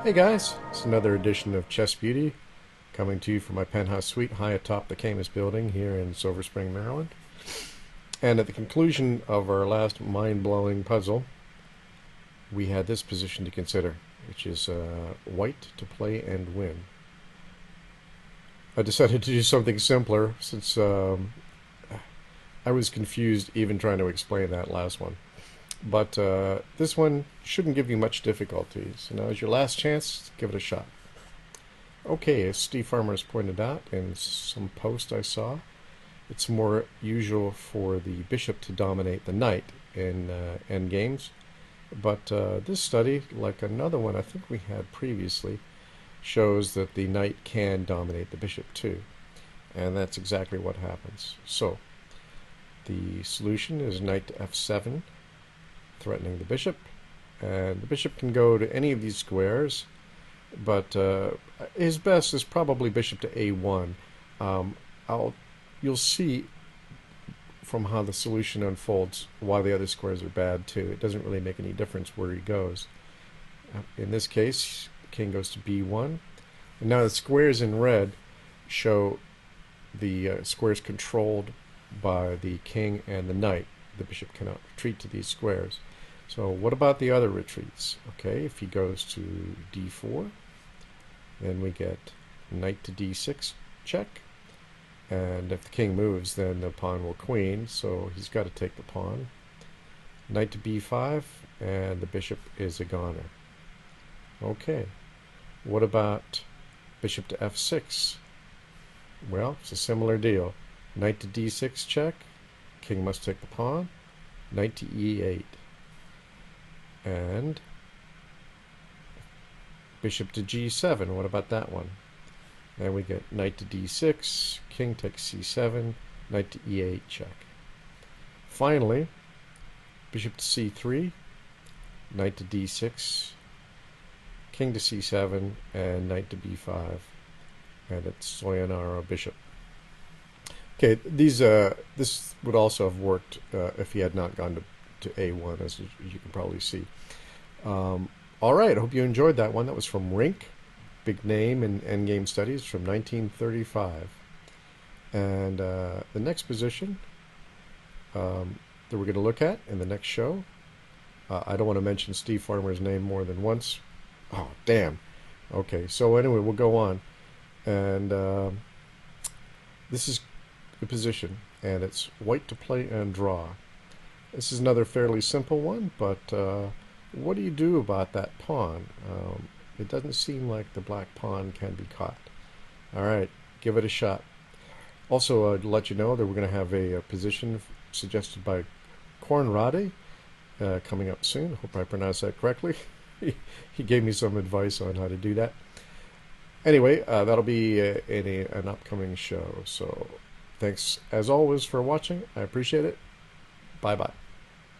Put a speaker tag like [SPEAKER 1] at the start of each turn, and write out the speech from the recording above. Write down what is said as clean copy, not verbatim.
[SPEAKER 1] Hey guys, it's another edition of Chess Beauty coming to you from my penthouse suite high atop the Camus building here in Silver Spring, Maryland. And at the conclusion of our last mind-blowing puzzle, we had this position to consider, which is white to play and win. I decided to do something simpler since I was confused even trying to explain that last one. But this one shouldn't give you much difficulty. So now is your last chance. Give it a shot. Okay, as Steve Farmer has pointed out in some post I saw, it's more usual for the bishop to dominate the knight in endgames. But this study, like another one I think we had previously, shows that the knight can dominate the bishop too. And that's exactly what happens. So the solution is knight to f7, threatening the bishop, and the bishop can go to any of these squares, but his best is probably bishop to a1. You'll see from how the solution unfolds why the other squares are bad too. It doesn't really make any difference where he goes. In this case, king goes to b1, and now the squares in red show the squares controlled by the king and the knight. The bishop cannot retreat to these squares. So what about the other retreats? Okay, if he goes to d4, then we get knight to d6 check. And if the king moves, then the pawn will queen, so he's got to take the pawn. Knight to b5, and the bishop is a goner. Okay, what about bishop to f6? Well, it's a similar deal. Knight to d6 check, king must take the pawn. Knight to e8. And bishop to g7. What about that one? And we get knight to d6, king takes c7, knight to e8 check. Finally, bishop to c3, knight to d6, king to c7, and knight to b5. And it's sayonara bishop. Okay, this would also have worked if he had not gone to a1, as you can probably see. All right, I hope you enjoyed that one. That was from Rinck, big name in endgame studies from 1935. And the next position that we're going to look at in the next show, I don't want to mention Steve Farmer's name more than once. Oh, damn. Okay, so anyway, we'll go on. And this is the position, and it's white to play and draw. This is another fairly simple one, but what do you do about that pawn? It doesn't seem like the black pawn can be caught. All right, give it a shot. Also, to let you know that we're going to have a position suggested by Kornrade coming up soon. Hope I pronounced that correctly. He gave me some advice on how to do that. Anyway, that'll be in an upcoming show. So thanks, as always, for watching. I appreciate it. Bye-bye.